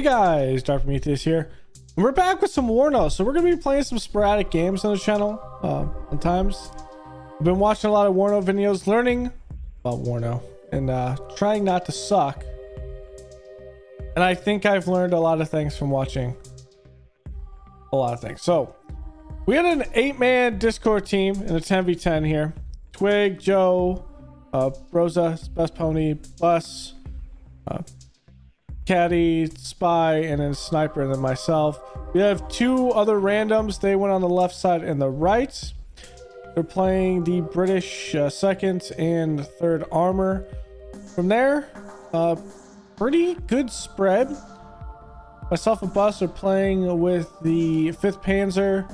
Guys, Dr. Prometheus here. And we're back with some Warno. So we're going to be playing some sporadic games on the channel. Sometimes I've been watching a lot of Warno videos, learning about Warno, and trying not to suck. And I think I've learned a lot of things from watching a lot of things. So we had an 8-man Discord team in a 10v10 here. Twig, Joe, Rosa, Best Pony, Bus, Caddy, Spy, and then Sniper, and then myself. We have two other randoms. They went on the left side and the right. They're playing the British 2nd and 3rd Armor. From there, pretty good spread. Myself and Bus are playing with the 5th Panzer.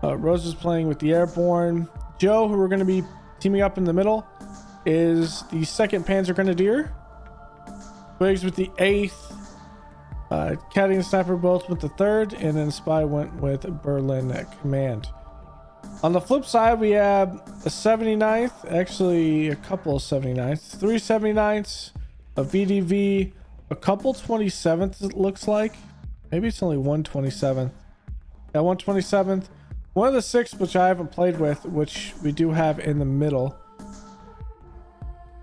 Rose is playing with the Airborne. Joe, who we're going to be teaming up in the middle, is the 2nd Panzer Grenadier. Twigs with the 8th. Caddy and Sniper both with the 3rd, and then Spy went with Berlin Command. On the flip side, we have a 79th, actually a couple of 79ths, 3 79ths, a VDV, a couple 27ths it looks like. Maybe it's only 127th. Yeah, 127th. One of the 6th, which I haven't played with, which we do have in the middle.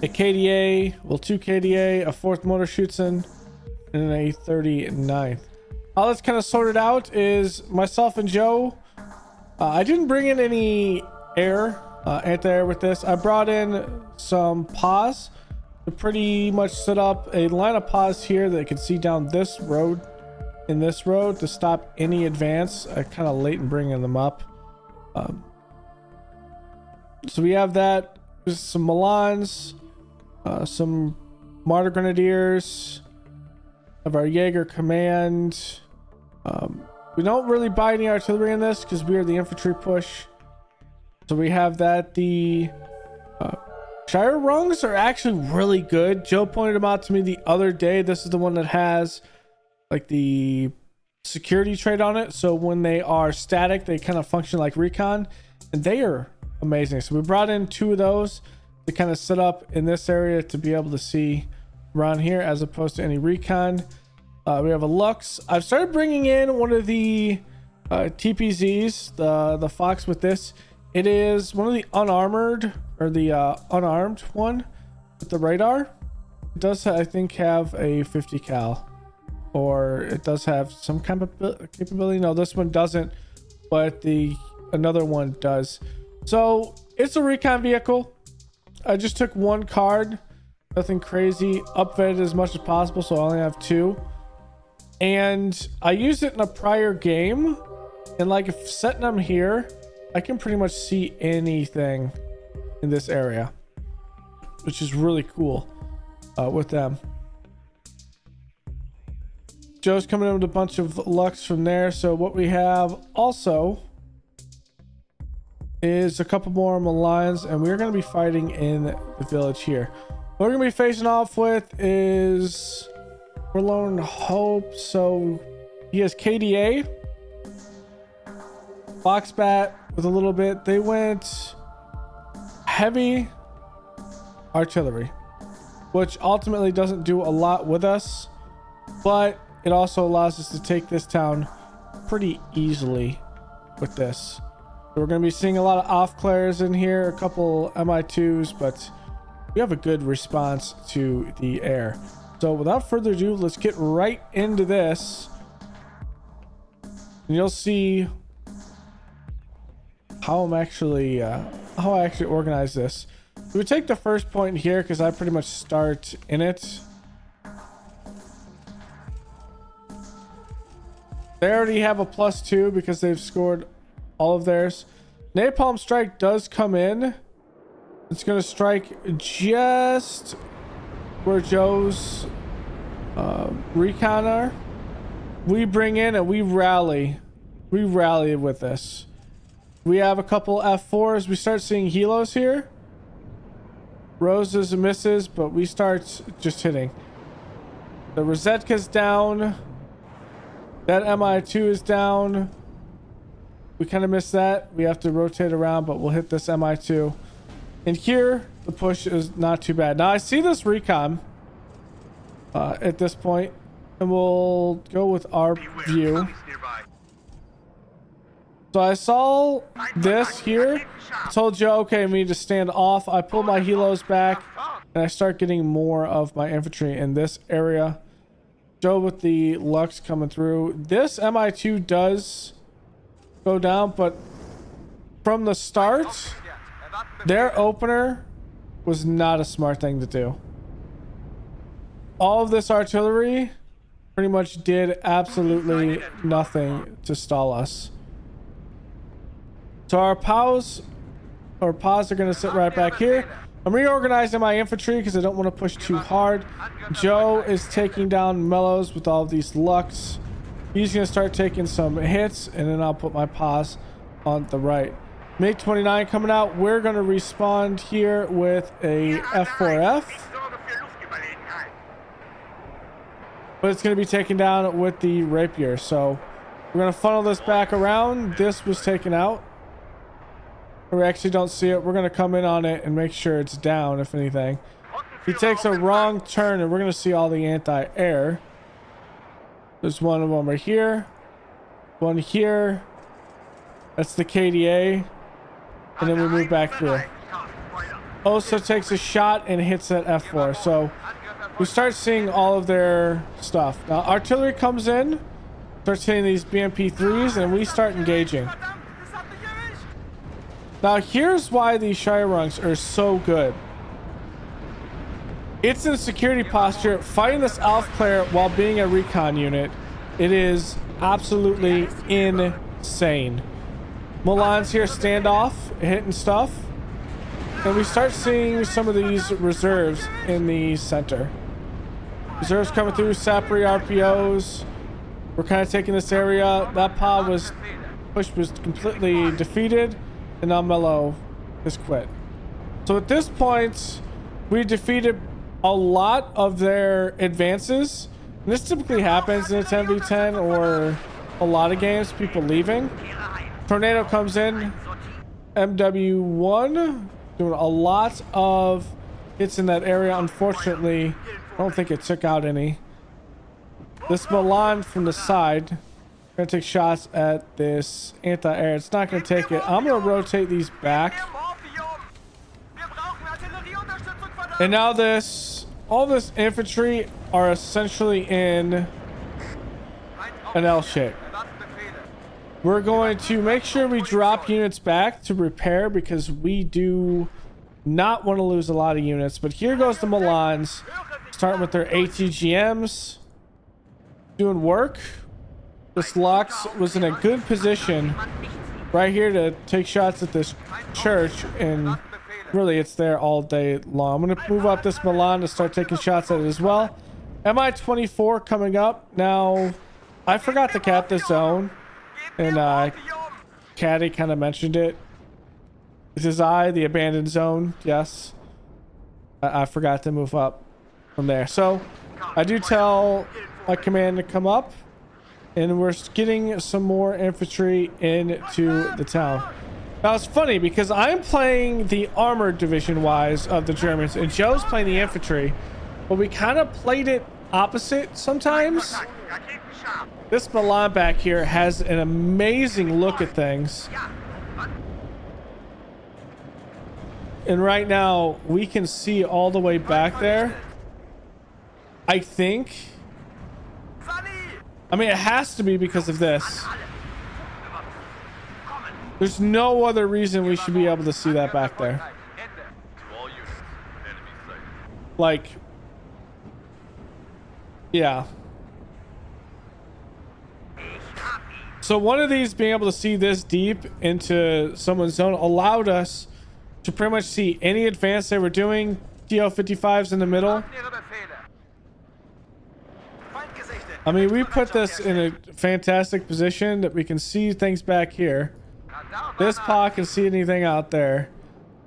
A KDA, well, 2 KDA, a 4th Motor Schutzen, and a 39th. How that's kind of sorted out is myself and Joe. I didn't bring in any air, anti-air with this. I brought in some PAWs to pretty much set up a line of PAWs here that can see down this road, in this road, to stop any advance. I kind of late in bringing them up. So we have that. There's some Milans. Some Martyr Grenadiers of our Jaeger Command. We don't really buy any artillery in this because we are the infantry push. So we have that. The Shire rungs are actually really good. Joe pointed them out to me the other day. This is the one that has like the security trait on it. So when they are static, they kind of function like recon, and they are amazing. So we brought in 2 of those to kind of set up in this area to be able to see around here as opposed to any recon. We have a Lux. I've started bringing in one of the TPZs, the Fox with this. It is one of the unarmored, or the unarmed one with the radar. It does, I think, have a 50 cal, or it does have some kind of capability. No, this one doesn't, but the another one does. So it's a recon vehicle. I just took 1 card, nothing crazy, upvetted as much as possible, so I only have 2. And I used it in a prior game, and like if setting them here, I can pretty much see anything in this area, which is really cool with them. Joe's coming in with a bunch of Lux from there. So what we have also is a couple more Milans, and we're going to be fighting in the village here. What we're going to be facing off with is Forlorn Hope. So he has KDA, Foxbat with a little bit. They went heavy artillery, which ultimately doesn't do a lot with us, but it also allows us to take this town pretty easily with this. So we're going to be seeing a lot of off-clares in here, a couple MI2s, but we have a good response to the air. So without further ado, let's get right into this. And you'll see how I'm actually, how I actually organize this. We would take the first point here because I pretty much start in it. They already have a +2 because they've scored all of theirs. Napalm strike does come in. It's going to strike just where Joe's recon are. We bring in and we rally with this. We have a couple F4s. We start seeing helos here. Roses and misses, but we start just hitting. The Rosetka's down. That MI2 is down. We kind of missed that. We have to rotate around, but we'll hit this MI2. And here, the push is not too bad. Now, I see this recon at this point and we'll go with our view. So I saw this here. Told Joe, okay, I need to stand off. I pull my helos back, and I start getting more of my infantry in this area. Joe with the Lux coming through. This Mi-2 does go down, but from the start, their opener was not a smart thing to do. All of this artillery pretty much did absolutely nothing to stall us. So our POWs are going to sit right back here. I'm reorganizing my infantry because I don't want to push too hard. Joe is taking down Mellows with all of these Lux. He's going to start taking some hits, and then I'll put my POWs on the right. MiG-29 coming out. We're going to respond here with a F4F. But it's going to be taken down with the Rapier. So we're going to funnel this back around. This was taken out. We actually don't see it. We're going to come in on it and make sure it's down, if anything. He takes a wrong turn, and we're going to see all the anti-air. There's one of them right here. One here. That's the KDA. And then we move back through. Also takes a shot and hits that F4. So we start seeing all of their stuff. Now artillery comes in, starts hitting these BMP-3s, and we start engaging. Now here's why these Shirungs are so good. It's in security posture, fighting this Alpha player while being a recon unit. It is absolutely insane. Milan's here, standoff, hitting stuff. And we start seeing some of these reserves in the center. Reserves coming through, Sapri RPOs. We're kind of taking this area. That pod was completely defeated. And now Mellow has quit. So at this point, we defeated a lot of their advances. And this typically happens in a 10v10 or a lot of games, people leaving. Tornado comes in. MW1 doing a lot of hits in that area. Unfortunately, I don't think it took out any. This Milan from the side. Gonna take shots at this anti-air. It's not gonna take it. I'm gonna rotate these back. And now all this infantry are essentially in an L shape. We're going to make sure we drop units back to repair because we do not want to lose a lot of units. But here goes the Milans, starting with their ATGMs, doing work. This Lux was in a good position right here to take shots at this church, and really it's there all day long. I'm going to move up this Milan to start taking shots at it as well. Mi-24 coming up. Now, I forgot to cap this zone, and Caddy kind of mentioned it. This is the abandoned zone. Yes. I forgot to move up from there. So, I do tell my command to come up. And we're getting some more infantry into the town. Now it's funny because I'm playing the armored division wise of the Germans and Joe's playing the infantry, but we kind of played it opposite sometimes. This Milan back here has an amazing look at things. And right now we can see all the way back there. I think. I mean, it has to be because of this. There's no other reason we should be able to see that back there. Like, yeah. So one of these being able to see this deep into someone's zone allowed us to pretty much see any advance they were doing. TO-55s in the middle. I mean, we put this in a fantastic position that we can see things back here. This PA can see anything out there.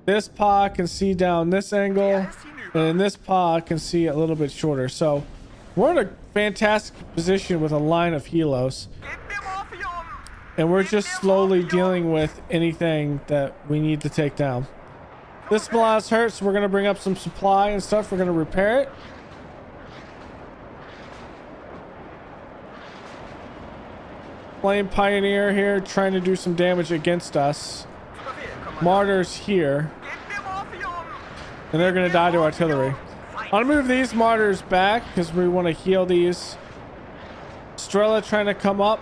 This PA can see down this angle. And this PA can see a little bit shorter. So we're in a fantastic position with a line of helos. And we're just slowly dealing with anything that we need to take down. This Milan's hurt, so we're going to bring up some supply and stuff. We're going to repair it. Flame Pioneer here trying to do some damage against us. Martyrs here. And they're going to die to artillery. I'm going to move these martyrs back because we want to heal these. Strela trying to come up.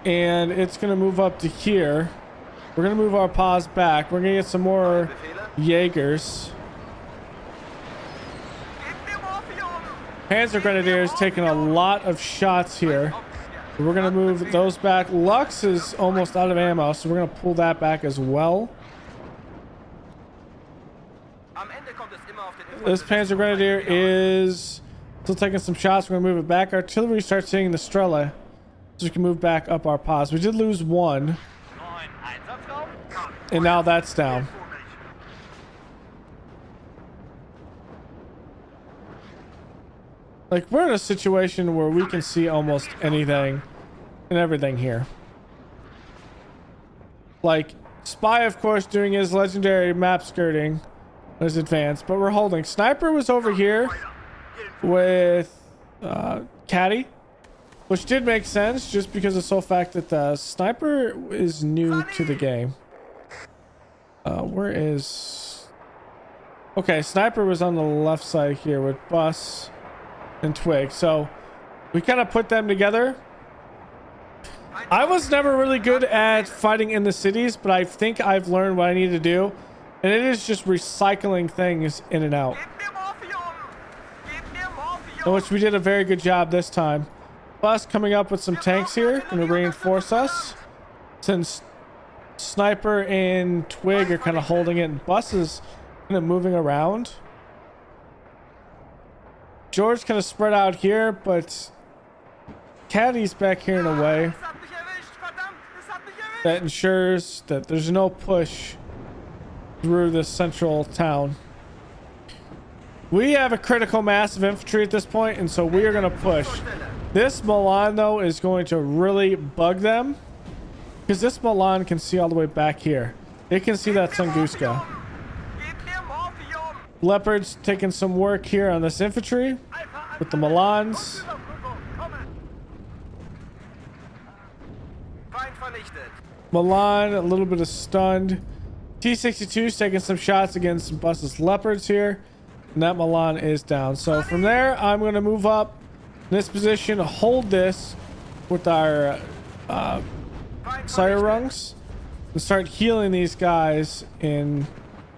And it's going to move up to here. We're going to move our paws back. We're going to get some more Jaegers. Panzer Grenadiers taking a lot of shots here. We're going to move those back. Lux is almost out of ammo, so we're going to pull that back as well. This Panzer Grenadier is still taking some shots. We're going to move it back. Artillery starts hitting the Strela, so we can move back up our paws. We did lose one, and now that's down. Like, we're in a situation where we can see almost anything and everything here. Like, Spy, of course, doing his legendary map skirting as advanced, but we're holding. Sniper was over here with Caddy, which did make sense just because of the sole fact that the Sniper is new to the game. Where is... Okay, Sniper was on the left side here with Bus and Twig, so we kind of put them together. I was never really good at fighting in the cities, but I think I've learned what I need to do, and it is just recycling things in and out, which we did a very good job this time. Bus coming up with some tanks here, going to reinforce us since Sniper and Twig are kind of holding it, and Bus is kind of moving around. George kind of spread out here, but Caddy's back here in a way that ensures that there's no push through this central town. We have a critical mass of infantry at this point, and so we are going to push. This Milan, though, is going to really bug them because this Milan can see all the way back here. It can see that Tunguska. Leopards taking some work here on this infantry with the Milans. Milan a little bit of stunned. T-62's taking some shots against Bus's Leopards here, and that Milan is down. So from there, I'm going to move up in this position, hold this with our Sire Rungs, and start healing these guys and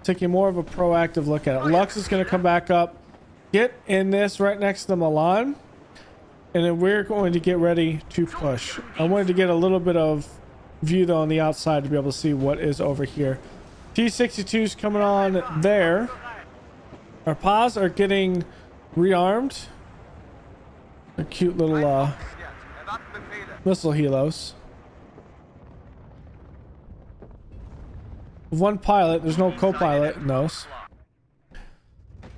taking more of a proactive look at it. Lux is going to come back up, get in this right next to the Milan, and then we're going to get ready to push. I wanted to get a little bit of view though on the outside to be able to see what is over here. T-62's coming on there. Our PAs are getting rearmed. A cute little missile helos. One pilot, there's no co-pilot in those.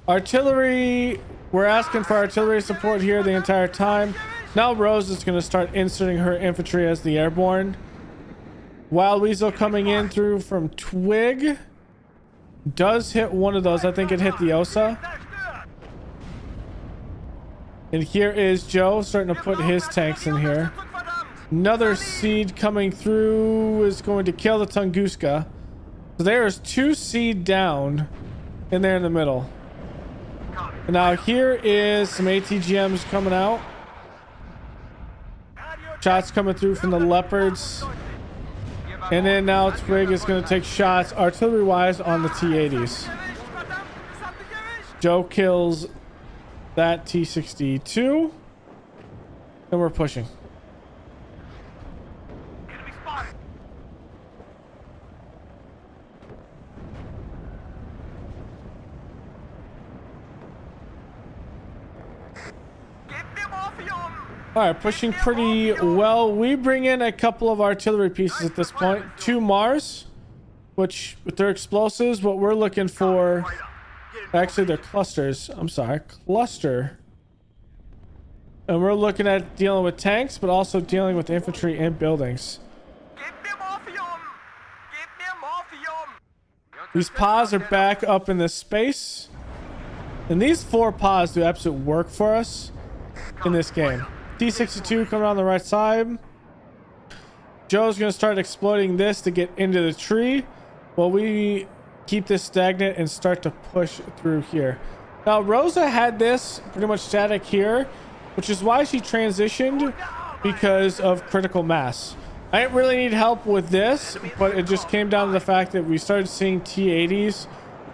Artillery, we're asking for artillery support here the entire time. Now Rose is going to start inserting her infantry as the airborne. Wild Weasel coming in through from Twig. Does hit one of those. I think it hit the Osa. And here is Joe starting to put his tanks in here. Another seed coming through is going to kill the Tunguska. So there's 2 seed down in there in the middle. And now here is some ATGMs coming out. Shots coming through from the Leopards. And then now Twig is going to take shots artillery wise on the T-80s. Joe kills that T-62. And we're pushing. All right, pushing pretty well. We bring in a couple of artillery pieces at this point. 2 Mars, which with their explosives, what we're looking for, actually they're clusters. I'm sorry, cluster. And we're looking at dealing with tanks, but also dealing with infantry and buildings. These PAs are back up in this space. And these 4 PAs do absolute work for us in this game. T-62 coming on the right side. Joe's going to start exploiting this to get into the tree while we keep this stagnant and start to push through here. Now, Rosa had this pretty much static here, which is why she transitioned, because of critical mass. I didn't really need help with this, but it just came down to the fact that we started seeing T-80s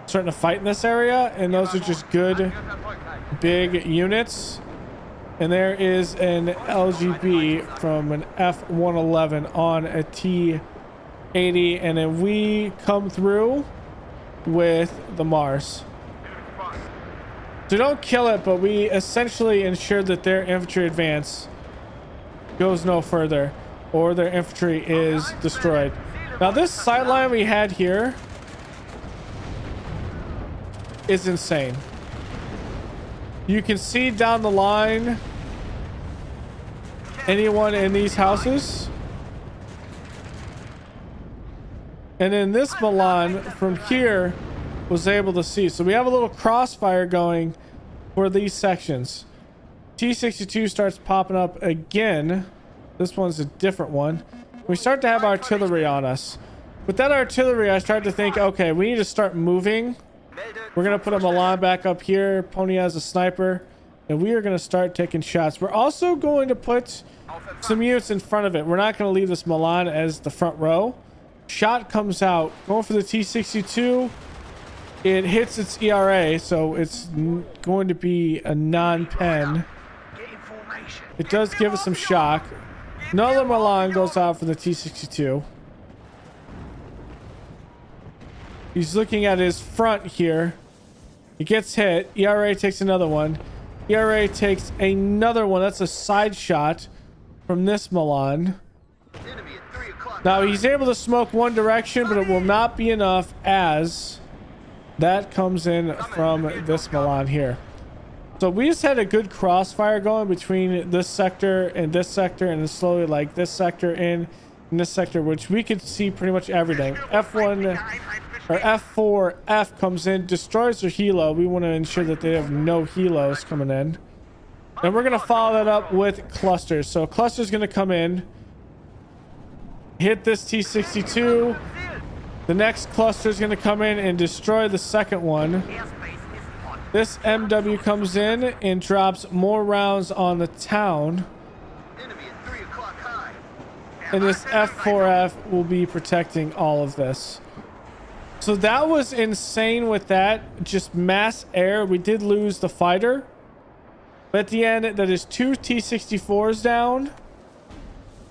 starting to fight in this area, and those are just good big units. And there is an LGB from an F-111 on a T-80, and then we come through with the Mars. So don't kill it, but we essentially ensured that their infantry advance goes no further, or their infantry is destroyed. Now this sideline we had here is insane. You can see down the line anyone in these houses. And then this Milan from here was able to see. So we have a little crossfire going for these sections. T-62 starts popping up again. This one's a different one. We start to have artillery on us. With that artillery, I start to think, okay, we need to start moving. We're going to put a Milan back up here. Pony has a sniper. And we are going to start taking shots. We're also going to put some units in front of it. We're not going to leave this Milan as the front row. Shot comes out. Going for the T-62. It hits its ERA, so it's going to be a non-pen. It does give us some shock. Another Milan goes out for the T-62. He's looking at his front here. He gets hit. ERA takes another one. ERA takes another one. That's a side shot from this Milan. Now he's able to smoke one direction, but it will not be enough as that comes in from this Milan here. So we just had a good crossfire going between this sector, and then slowly like this sector in and this sector, which we could see pretty much everything. F1 or F4F comes in, destroys their helo. We want to ensure that they have no helos coming in. And we're going to follow that up with clusters. So cluster's going to come in, hit this T-62. The next cluster is going to come in and destroy the second one. This MW comes in and drops more rounds on the town. And this F4F will be protecting all of this. So that was insane with that. Just mass air. We did lose the fighter. But at the end, that is 2 T-64s down.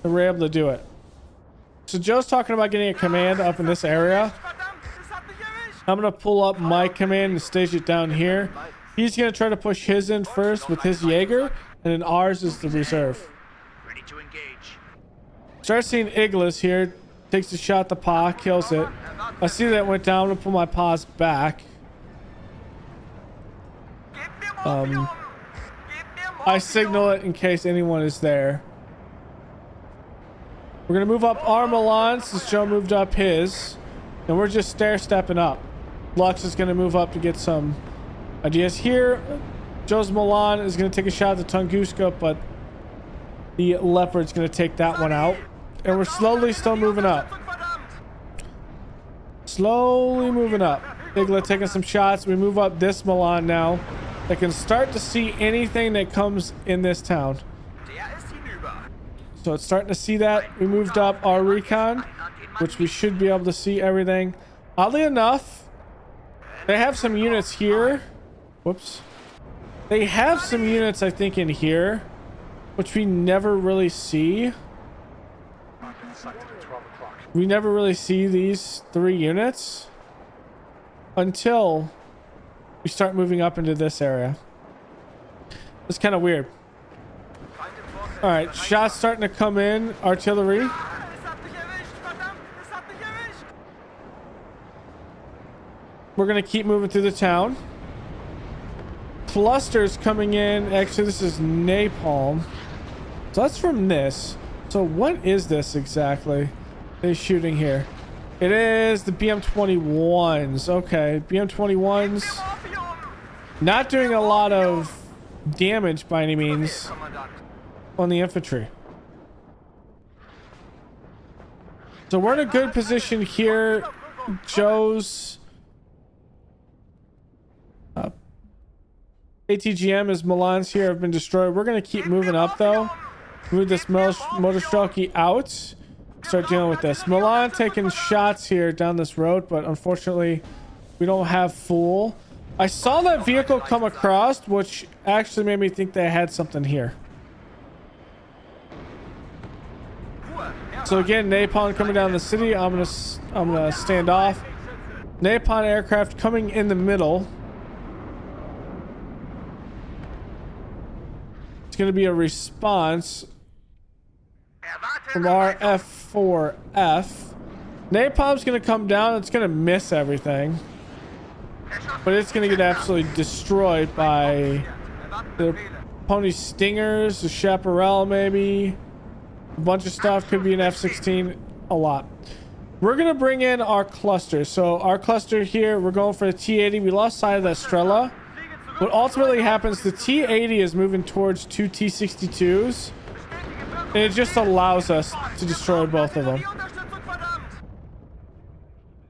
And we're able to do it. So Joe's talking about getting a command up in this area. I'm going to pull up my command and stage it down here. He's going to try to push his in first with his Jaeger. And then ours is the reserve. Ready to engage. Start seeing Iglas here. Takes a shot at the PA, kills it. I see that went down. I'm going to pull my PAs back. I signal it in case anyone is there. We're going to move up our Milan since Joe moved up his. And we're just stair-stepping up. Lux is going to move up to get some ideas here. Joe's Milan is going to take a shot at the Tunguska, but the Leopard's going to take that one out. And we're slowly still moving up. Slowly moving up. Igla taking some shots. We move up this Milan now. They can start to see anything that comes in this town. So it's starting to see that. We moved up our recon, which we should be able to see everything. Oddly enough, they have some units here. Whoops. They have some units, I think, in here, which we never really see. We never really see these 3 units until we start moving up into this area. It's kind of weird. All right, shots starting to come in. Artillery. We're going to keep moving through the town. Clusters coming in. Actually, this is napalm. So that's from this. So what is this exactly they're shooting here? It is the BM-21s. Okay, BM-21s. Not doing a lot of damage by any means. on the infantry. So we're in a good position here. Joe's ATGM is Milan's here have been destroyed. We're going to keep moving up though. Move this motor stroke out. Start dealing with this. Milan taking shots here down this road, but unfortunately we don't have full. I saw that vehicle come across, which actually made me think they had something here. So again, napalm coming down the city. I'm gonna stand off. Napalm aircraft coming in the middle. It's gonna be a response from our F4F. Napalm's gonna come down. It's gonna miss everything, but it's gonna get absolutely destroyed by the Pony Stingers, the Chaparral, maybe a bunch of stuff. Could be an F-16, a lot. We're gonna bring in our cluster. So our cluster here, we're going for the T-80. We lost sight of that Strela. What ultimately happens, the T-80 is moving towards two T-62s, and it just allows us to destroy both of them.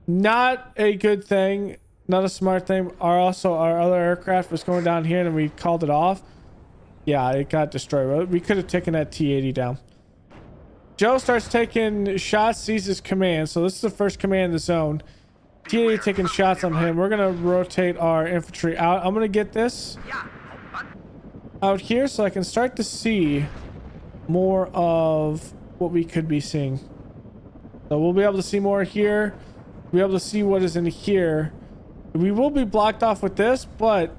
Not a good thing, not a smart thing. Our other aircraft was going down here and we called it off. Yeah, it got destroyed. We could have taken that T-80 down. Joe starts taking shots, sees his command. So this is the first command in the zone. T-80 taking shots on him. We're gonna rotate our infantry out. I'm gonna get this out here so I can start to see more of what we could be seeing. So we'll be able to see more here. We'll be able to see what is in here. We will be blocked off with this, but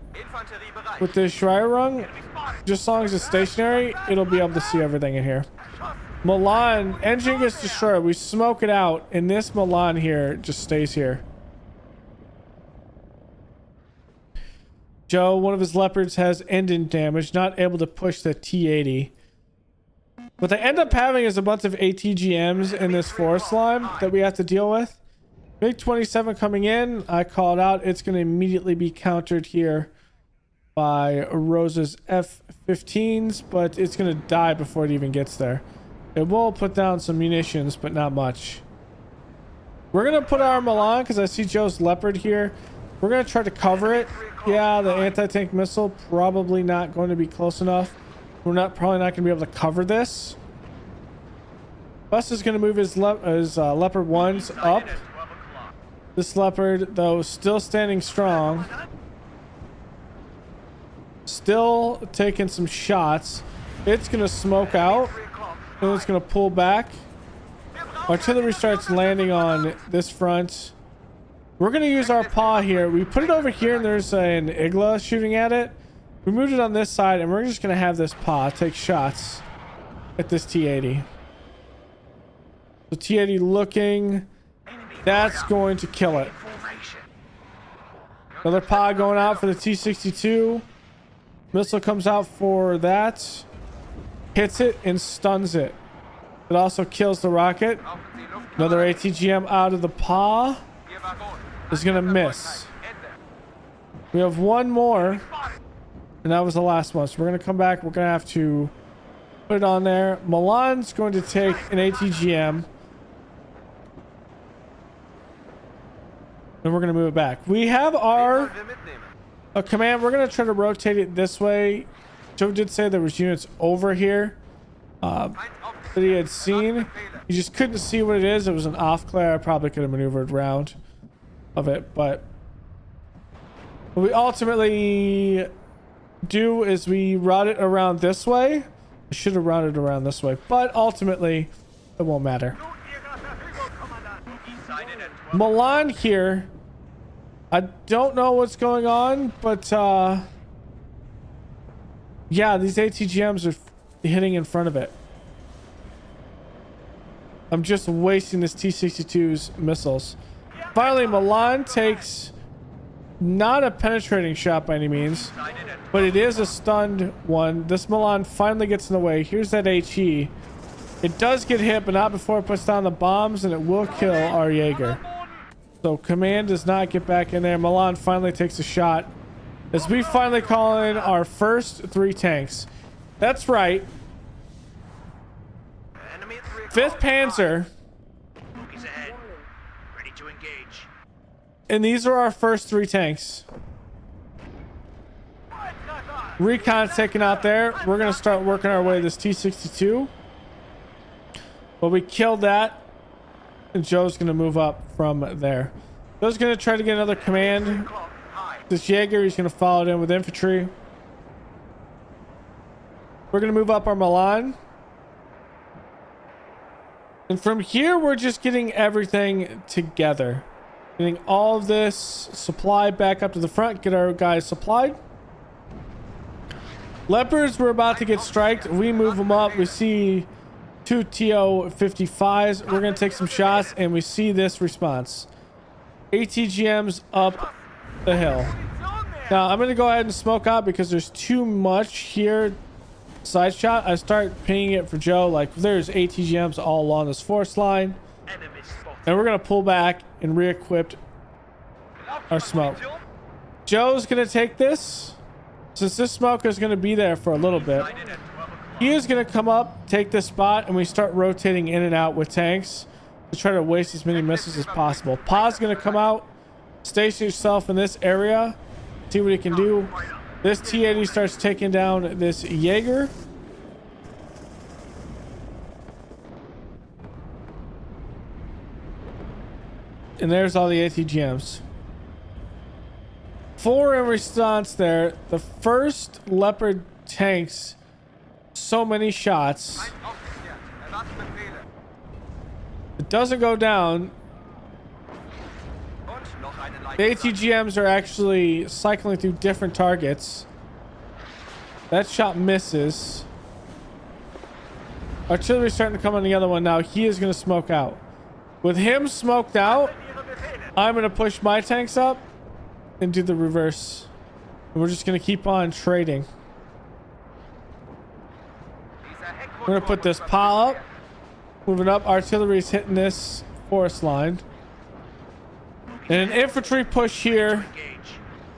with the Schreierung, just as long as it's stationary, it'll be able to see everything in here. Milan, engine gets destroyed. We smoke it out, and this Milan here just stays here. Joe, one of his Leopards has engine damage, not able to push the T-80. What they end up having is a bunch of ATGMs in this forest line that we have to deal with. MiG-27 coming in. I called out. It's going to immediately be countered here by Rose's F-15s, but it's going to die before it even gets there. It will put down some munitions, but not much. We're going to put our Milan because I see Joe's Leopard here. We're going to try to cover it. Yeah, the anti-tank missile probably not going to be close enough. We're probably not going to be able to cover this. Bus is going to move his Leopard 1s up. This Leopard, though, still standing strong. Still taking some shots. It's going to smoke out. And it's going to pull back. Artillery starts landing on this front. We're going to use our paw here. We put it over here and there's an Igla shooting at it. We moved it on this side and we're just going to have this paw take shots at this T-80. The T-80 looking. That's going to kill it. Another paw going out for the T-62. Missile comes out for that. Hits it and stuns it. It also kills the rocket. Another ATGM out of the paw. Is going to miss. We have one more. And that was the last one. So we're going to come back. We're going to have to put it on there. Milan's going to take an ATGM. And we're going to move it back. We have our command. We're going to try to rotate it this way. Joe did say there was units over here that he had seen. He just couldn't see what it is. It was an off glare. I probably could have maneuvered around of it, but what we ultimately do is we route it around this way. I should have routed around this way, but ultimately it won't matter. Milan here. I don't know what's going on, but yeah, these ATGMs are hitting in front of it. I'm just wasting this T-62's missiles. Finally, Milan takes not a penetrating shot by any means, but it is a stunned one. This Milan finally gets in the way. Here's that HE. It does get hit, but not before it puts down the bombs, and it will kill our Jaeger. So command does not get back in there. Milan finally takes a shot as we finally call in our first 3 tanks. That's right. 5th Panzer. He's ahead. Ready to engage. And these are our first 3 tanks. Recon's taken out there. We're going to start working our way to this T-62. But we killed that. And Joe's going to move up from there. Joe's going to try to get another command. This Jaeger, he's going to follow it in with infantry. We're going to move up our Milan. And from here, we're just getting everything together. Getting all of this supply back up to the front. Get our guys supplied. Leopards, we're about to get striked. We move them up. We see 2 TO-55s. We're going to take some shots, and we see this response. ATGMs up the hill. Now, I'm going to go ahead and smoke out because there's too much here. Side shot. I start pinging it for Joe. Like, there's ATGMs all along this force line. And we're going to pull back and re-equip our smoke. Joe's going to take this. Since this smoke is going to be there for a little bit, he is going to come up, take this spot, and we start rotating in and out with tanks to try to waste as many missiles as possible. Pa's going to come out, station yourself in this area, see what he can do. This T-80 starts taking down this Jaeger. And there's all the ATGMs. 4 in response there. The first Leopard tanks so many shots. It doesn't go down. The ATGMs are actually cycling through different targets. That shot misses. Artillery's starting to come on the other one now. He is going to smoke out. With him smoked out, I'm going to push my tanks up and do the reverse. And we're just going to keep on trading. We're going to put this pile up. Moving up. Artillery's hitting this forest line. And an infantry push here.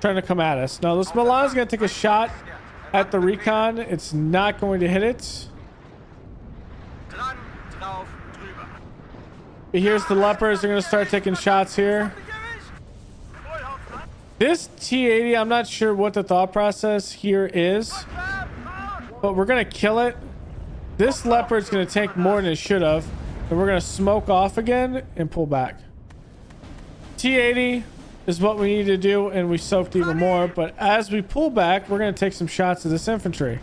Trying to come at us. Now this Milan's going to take a shot at the recon. It's not going to hit it. Here's the Leopards. They're going to start taking shots here. This T-80, I'm not sure what the thought process here is, but we're going to kill it. This Leopard's going to take more than it should have, and we're going to smoke off again and pull back. T-80 is what we need to do, and we soaked even more, but as we pull back, we're going to take some shots of this infantry.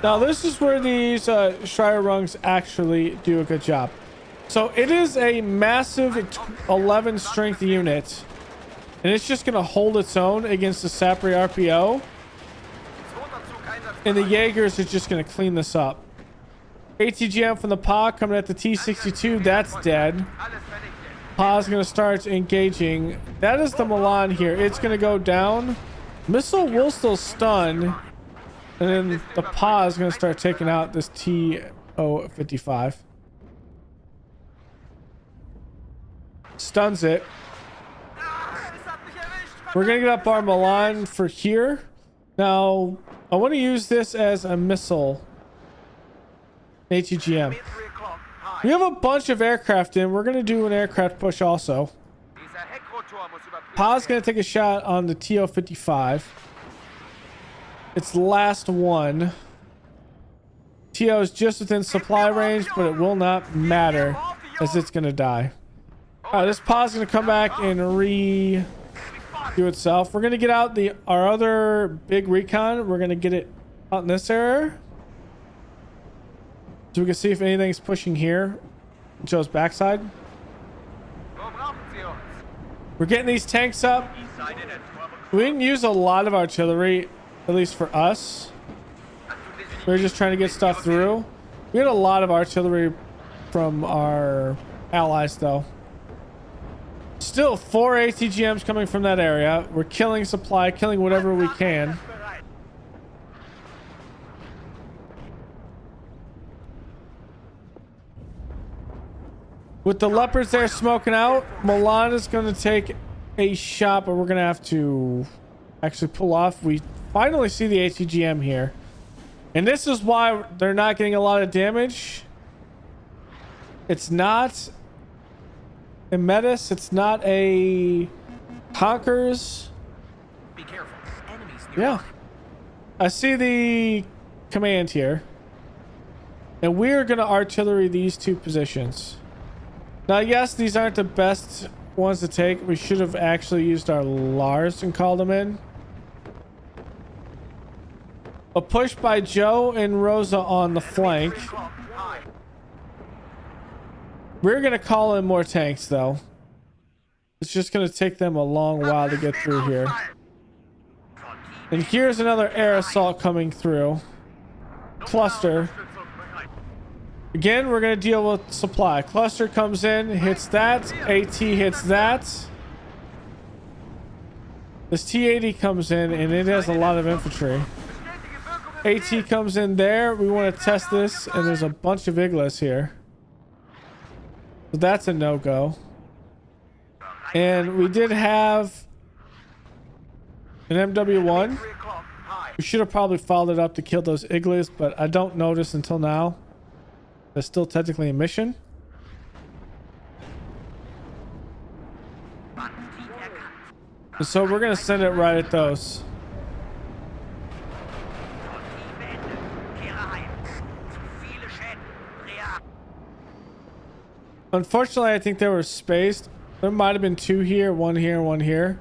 Now, this is where these Schreier rungs actually do a good job. So it is a massive 11 strength unit, and it's just going to hold its own against the Sapri RPO. And the Jaegers are just going to clean this up. ATGM from the PA coming at the T-62. That's dead. PA's going to start engaging. That is the Milan here. It's going to go down. Missile will still stun. And then the PA is going to start taking out this TO-55. Stuns it. We're going to get up our Milan for here. Now, I want to use this as a missile. ATGM. We have a bunch of aircraft in. We're going to do an aircraft push also. PA's going to take a shot on the TO-55. It's the last one. TO is just within supply range, but it will not matter as it's going to die. This PA's going to come back and redo itself. We're going to get out our other big recon. We're going to get it out in this area. So we can see if anything's pushing here. Joe's backside. We're getting these tanks up. We didn't use a lot of artillery, at least for us. We were just trying to get stuff through. We had a lot of artillery from our allies, though. Still 4 ATGMs coming from that area. We're killing supply, killing whatever we can. With the Leopards there smoking out, Milan is going to take a shot, but we're going to have to actually pull off. We finally see the ATGM here. And this is why they're not getting a lot of damage. It's not a Metis. It's not a Conquers. Be careful. Enemies nearby. Yeah. I see the command here. And we're going to artillery these two positions. Now, yes, these aren't the best ones to take. We should have actually used our Lars and called them in. A push by Joe and Rosa on the flank. We're going to call in more tanks, though. It's just going to take them a long while to get through here. And here's another air assault coming through. Cluster. Again, we're going to deal with supply. Cluster comes in, hits that. AT hits that. This T-80 comes in, and it has a lot of infantry. AT comes in there. We want to test this, and there's a bunch of Iglas here. So that's a no-go. And we did have an MW1. We should have probably followed it up to kill those Iglas, but I don't notice until now. That's still technically a mission. And so we're going to send it right at those. Unfortunately, I think they were spaced. There might have been two here, one here, one here.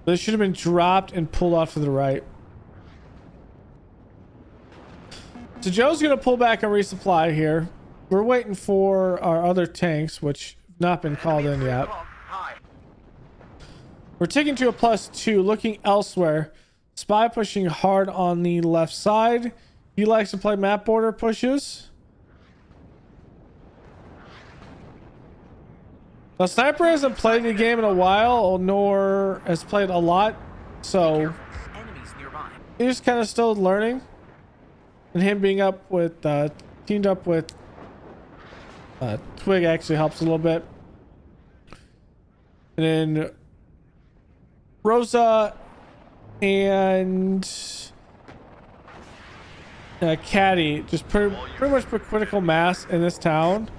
They should have been dropped and pulled off to the right. So Joe's going to pull back and resupply here. We're waiting for our other tanks, which have not been called in yet. We're taking to a +2, looking elsewhere. Spy pushing hard on the left side. He likes to play map border pushes. Now, Sniper hasn't played the game in a while, nor has played a lot, so he's kind of still learning. And him being up with, teamed up with Twig actually helps a little bit. And then Rosa and Caddy just pretty much put critical mass in this town.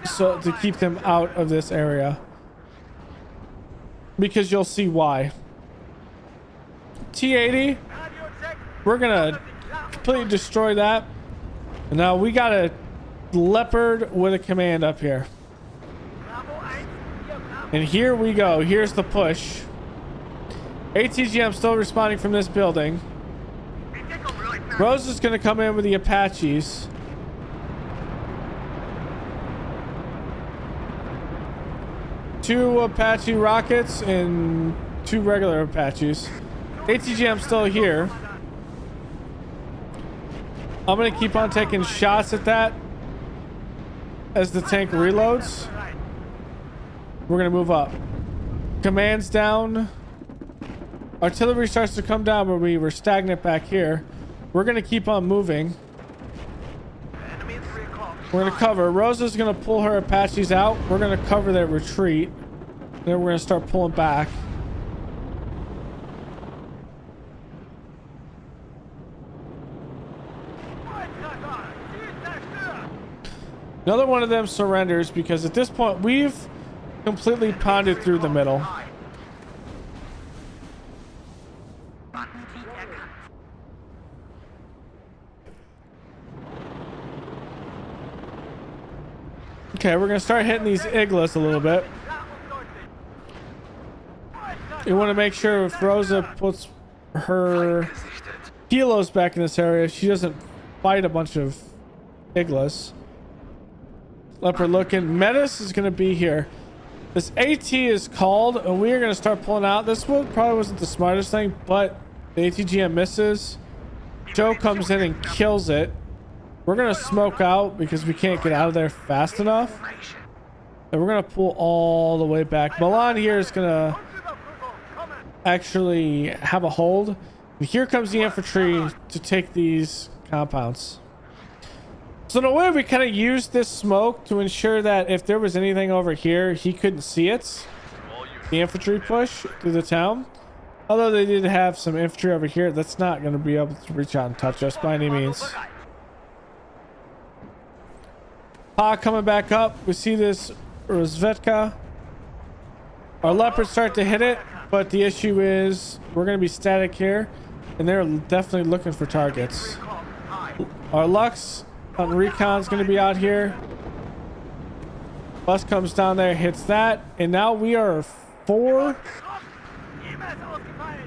So to keep them out of this area, because you'll see why. T-80, we're gonna completely destroy that. And now we got a Leopard with a command up here, and here we go. Here's the push. ATGM still responding from this building. Rose is gonna come in with the Apaches. Two Apache rockets and two regular Apaches. ATGM still here. I'm gonna keep on taking shots at that as the tank reloads. We're gonna move up. Command's down. Artillery starts to come down, but we were stagnant back here. We're gonna keep on moving. We're gonna cover. Rosa's gonna pull her Apaches out. We're gonna cover their retreat. Then we're gonna start pulling back. Another one of them surrenders because at this point we've completely pounded through the middle. Okay, we're gonna start hitting these Iglas a little bit. You want to make sure if Rosa puts her kilos back in this area, she doesn't fight a bunch of Iglas. Leopard looking. Metis is going to be here. This AT is called, and we are going to start pulling out. This one probably wasn't the smartest thing, but the ATGM misses. Joe comes in and kills it. We're going to smoke out because we can't get out of there fast enough. And we're going to pull all the way back. Milan here is going to actually have a hold. And here comes the infantry to take these compounds. So in a way, we kind of used this smoke to ensure that if there was anything over here, he couldn't see it. The infantry push through the town. Although they did have some infantry over here, that's not going to be able to reach out and touch us by any means. Coming back up. We see this Rozvetka. Our leopards start to hit it, but the issue is we're going to be static here, and they're definitely looking for targets. Our Lux on recon is going to be out here. Bus comes down there, hits that, and now we are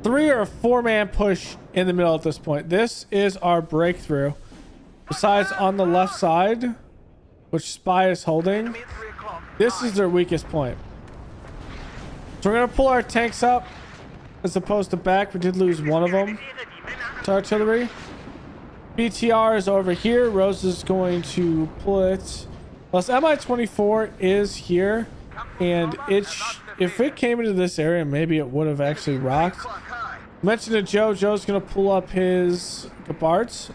3 or 4 man push in the middle at this point. This is our breakthrough. Besides on the left side, which Spy is holding, this is their weakest point. So we're going to pull our tanks up as opposed to back. We did lose one of them to artillery. BTR is over here. Rose is going to pull it. Plus Mi-24 is here, and if it came into this area, maybe it would have actually rocked. Mentioned to Joe. Joe's going to pull up his Gepards.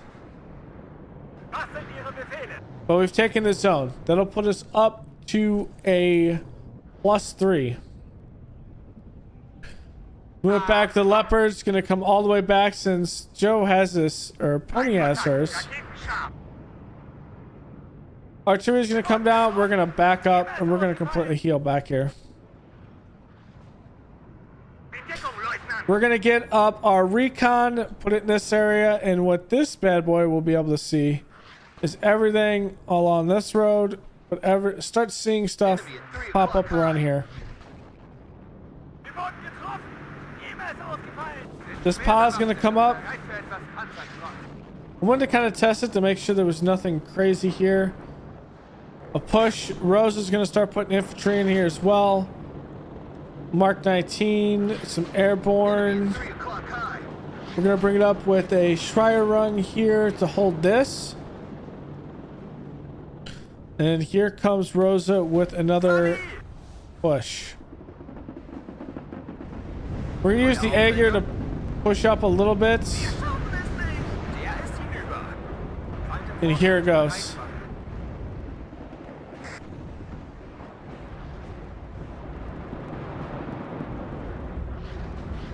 But we've taken this zone. That'll put us up to a +3. Move back. The Leopard's going to come all the way back since Joe has this, or Pony has hers. Artillery's going to come down. We're going to back up, and we're going to completely heal back here. We're going to get up our recon, put it in this area, and what this bad boy will be able to see is everything along this road, whatever. Start seeing stuff pop up around here. This pod is going to come up. I wanted to kind of test it to make sure there was nothing crazy here. A push. Rose is going to start putting infantry in here as well. Mark 19, some airborne. We're going to bring it up with a Schreier run here to hold this. And here comes Rosa with another push. We're going to use the Aegir to push up a little bit. And here it goes.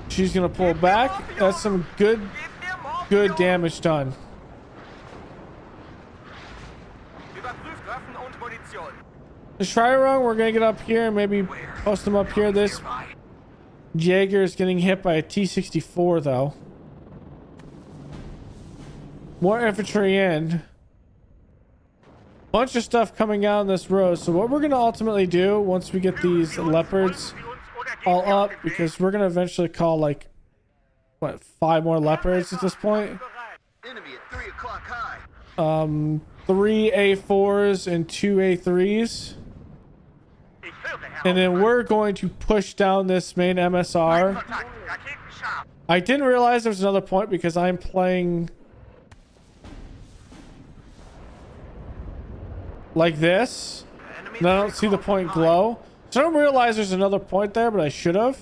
She's going to pull back. That's some good damage done. The Schreier run, we're going to get up here and maybe post them up here. This Jaeger is getting hit by a T-64 though. More infantry in. Bunch of stuff coming out on this road. So what we're going to ultimately do once we get these leopards all up, because we're going to eventually call like, what, 5 more leopards at this point? 3 A4s and 2 A3s. And then we're going to push down this main MSR. I didn't realize there was another point because I'm playing like this. And I don't see the point glow. So I don't realize there's another point there, but I should have.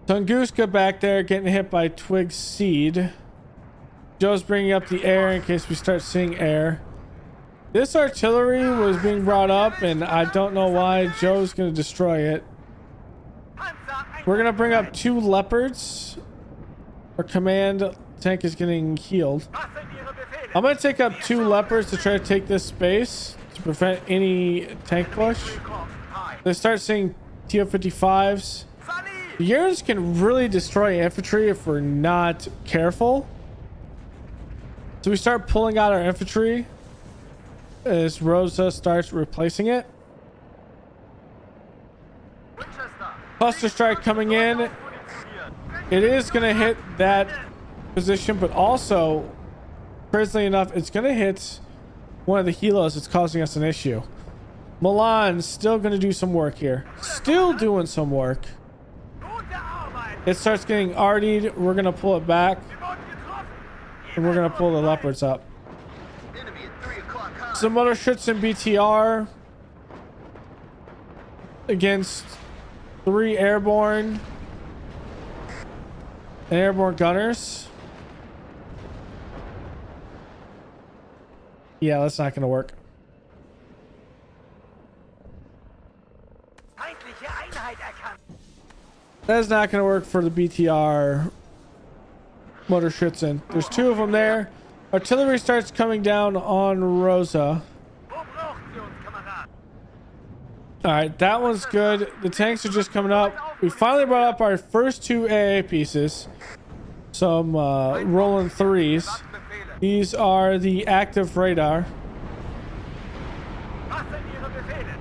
Tunguska back there getting hit by Twig's seed. Joe's bringing up the air in case we start seeing air. This artillery was being brought up and I don't know why. Joe's going to destroy it. We're going to bring up 2 leopards. Our command tank is getting healed. I'm going to take up 2 leopards to try to take this space to prevent any tank push. They start seeing TO-55s. The Yerns can really destroy infantry if we're not careful. So we start pulling out our infantry as Rosa starts replacing it. Cluster strike coming in. It is going to hit that position, but also, crazily enough, it's going to hit one of the helos that's causing us an issue. Milan's still going to do some work here. Still doing some work. It starts getting artied. We're going to pull it back. And we're going to pull the leopards up. Some motor shits in BTR. Against 3 airborne. And airborne gunners. Yeah, that's not gonna work. Feindliche Einheit erkannt. That's not gonna work for the BTR motor Schützen. There's two of them there. Artillery starts coming down on Rosa. Wo brauchen Sie uns, Kamerad? All right, that one's good. The tanks are just coming up. We finally brought up our first two AA pieces. Some Roland 3s. These are the active radar. Was sind Ihre Befehle?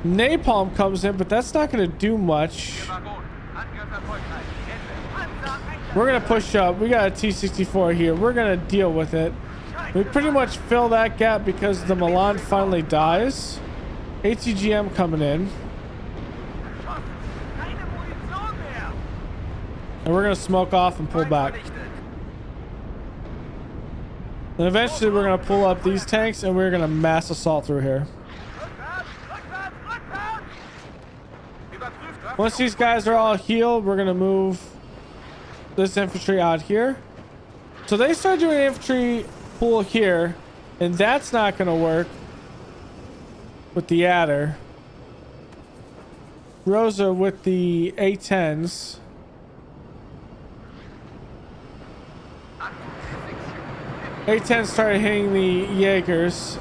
Napalm comes in, but that's not going to do much. We're going to push up. We got a T-64 here. We're going to deal with it. We pretty much fill that gap because the Milan finally dies. ATGM coming in. Keine Munition mehr. And we're going to smoke off and pull back. And eventually we're going to pull up these tanks and we're going to mass assault through here. Rückwärts, rückwärts, rückwärts. Once these guys are all healed, we're going to move this infantry out here. So they start doing infantry pull here, and that's not going to work with the adder. Rosa with the A10s. A10 started hitting the Jaegers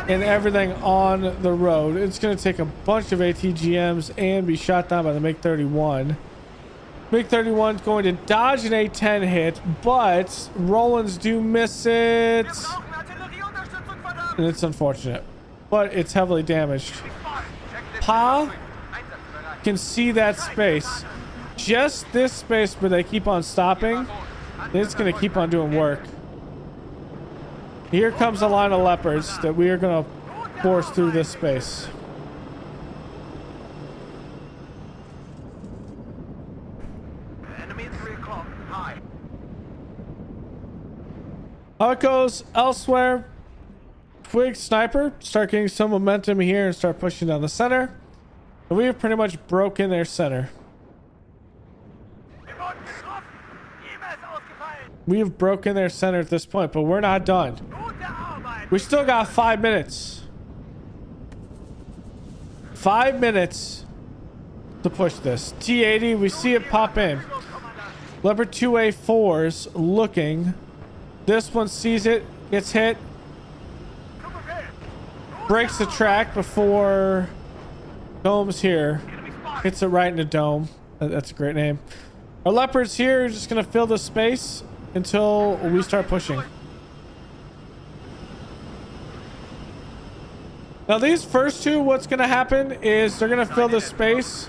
and everything on the road. It's going to take a bunch of ATGMs and be shot down by the MiG-31. MiG-31 is going to dodge an A10 hit, but Rolands do miss it. And it's unfortunate, but it's heavily damaged. Pa can see that space. Just this space where they keep on stopping. It's going to keep on doing work. Here comes a line of leopards that we are going to force through this space. Enemy at 3 o'clock. High. How it goes elsewhere. Twig sniper start getting some momentum here and start pushing down the center. And we have pretty much broken their center. Wir wurden getroffen. Jemand ist ausgefallen. We have broken their center at this point, but we're not done. Gute Arbeit. We still got 5 minutes. 5 minutes to push this. T-80, we see it pop in. Leopard 2A4s looking. This one sees it, gets hit. Breaks the track before Dome's here. Hits it right in the dome. That's a great name. Our Leopards here are just going to fill the space until we start pushing. Now these first two, what's going to happen is they're going to fill the space.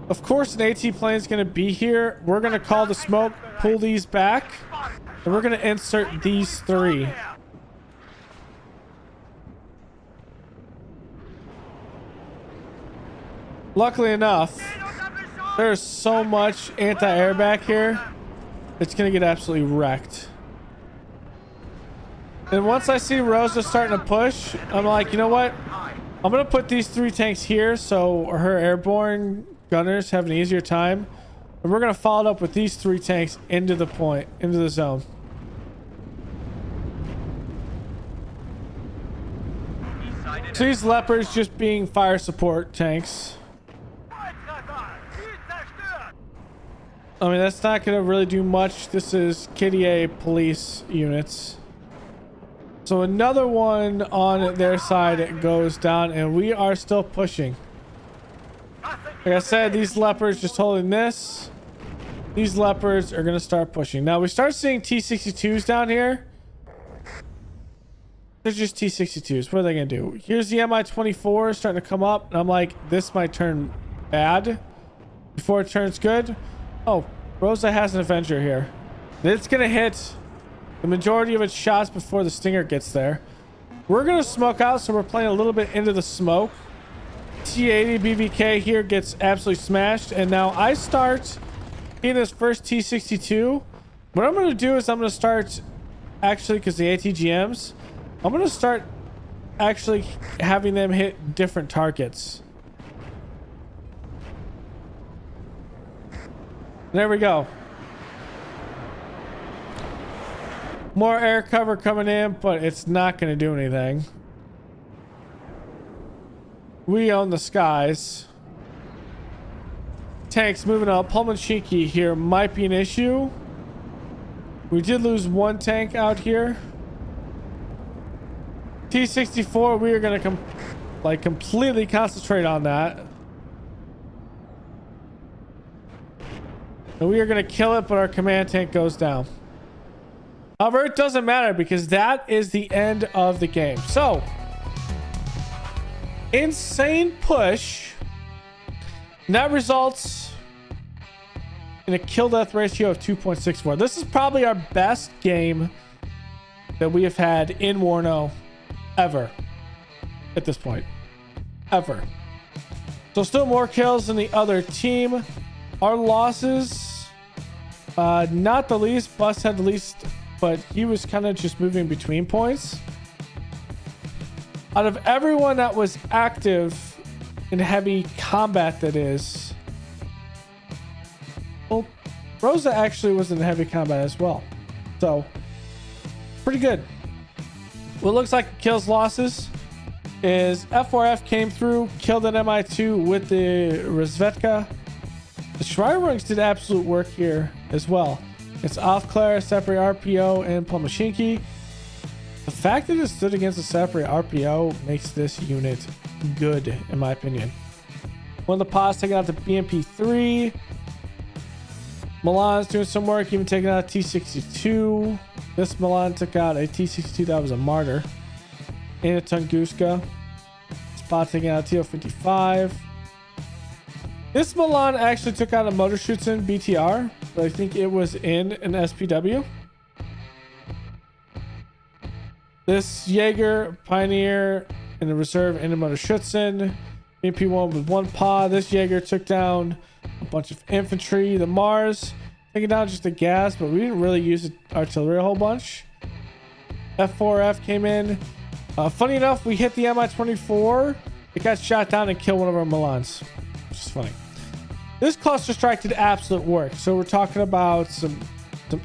Of course, an AT plane is going to be here. We're going to call the smoke, pull these back, and we're going to insert these three. Luckily enough, there's so much anti-air back here. It's going to get absolutely wrecked. And once I see Rosa starting to push, I'm like, you know what? I'm going to put these 3 tanks here so her airborne gunners have an easier time. And we're going to follow it up with these 3 tanks into the point, into the zone. So these Leopards just being fire support tanks. I mean, that's not going to really do much. This is KDA police units. So another one on their side goes down, and we are still pushing. Like I said, these Leopards just holding this. These Leopards are going to start pushing. Now, we start seeing T-62s down here. They're just T-62s. What are they going to do? Here's the Mi-24 starting to come up, and I'm like, this might turn bad before it turns good. Oh, Rosa has an Avenger here. It's going to hit the majority of its shots before the Stinger gets there. We're going to smoke out, so we're playing a little bit into the smoke. T-80 BVK here gets absolutely smashed. And now I start in this first T-62. What I'm going to do is I'm going to start, actually, because the ATGMs, I'm going to start actually having them hit different targets. There we go. More air cover coming in, but it's not going to do anything. We own the skies. Tanks moving up. Palmachiki here might be an issue. We did lose one tank out here. T-64, we are going to completely concentrate on that. And we are going to kill it, but our command tank goes down. However, it doesn't matter because that is the end of the game. So, insane push. And that results in a kill death ratio of 2.64. This is probably our best game that we have had in Warno ever at this point. Ever. So still more kills than the other team. Our losses, not the least. Bus had the least, but he was kind of just moving between points. Out of everyone that was active in heavy combat, that is, well, Rosa actually was in heavy combat as well. So pretty good. What looks like kills losses is F4F came through, killed an MI2 with the Rozvetka. The Schreiberings did absolute work here as well. It's Aufklär, separate RPO, and Palmachinki. The fact that it stood against a separate RPO makes this unit good, in my opinion. One of the POS taking out the BMP-3. Milan's doing some work, even taking out a T-62. This Milan took out a T-62 that was a martyr. And a Tunguska. Spot taking out a T-55. This Milan actually took out a Motor Schützen BTR, but I think it was in an SPW. This Jaeger, Pioneer, and the reserve in a Motor Schützen. MP1 with one pod. This Jaeger took down a bunch of infantry. The Mars taking down just the gas, but we didn't really use the artillery a whole bunch. F4F came in. Funny enough, we hit the Mi-24. It got shot down and killed one of our Milans, which is funny. This cluster strike did absolute work. So we're talking about some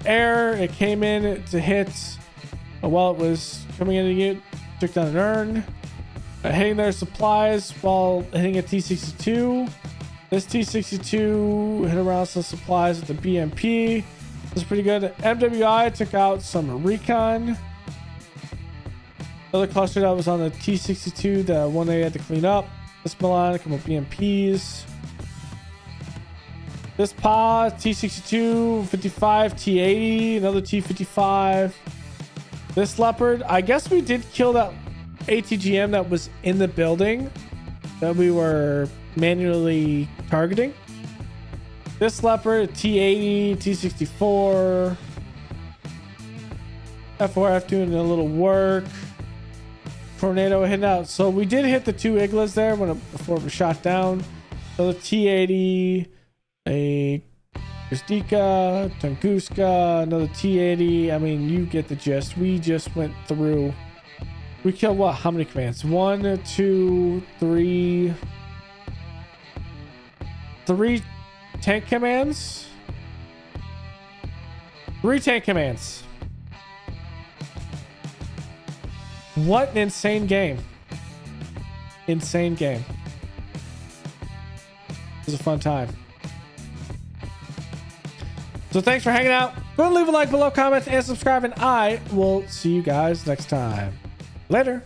air. It came in to hit while it was coming in to get, took down an urn. Hitting their supplies while hitting a T-62. This T-62 hit around some supplies with the BMP. This is pretty good. MWI took out some recon. Another cluster that was on the T-62, the one they had to clean up. This Milan, a couple of BMPs. This PA, T-62, 55, T-80, another T-55. This Leopard, I guess we did kill that ATGM that was in the building that we were manually targeting. This Leopard, T-80, T-64. F4F doing a little work. Tornado hitting out. So we did hit the two Iglas there before it was shot down. So the T-80, a Gzdika, Tunguska, another T-80. I mean, you get the gist. We just went through. We killed what? How many commands? 1, 2, 3. 3 tank commands. 3 tank commands. What an insane game. Insane game. It was a fun time. So thanks for hanging out. Go and leave a like below, comment, and subscribe, and I will see you guys next time. Later.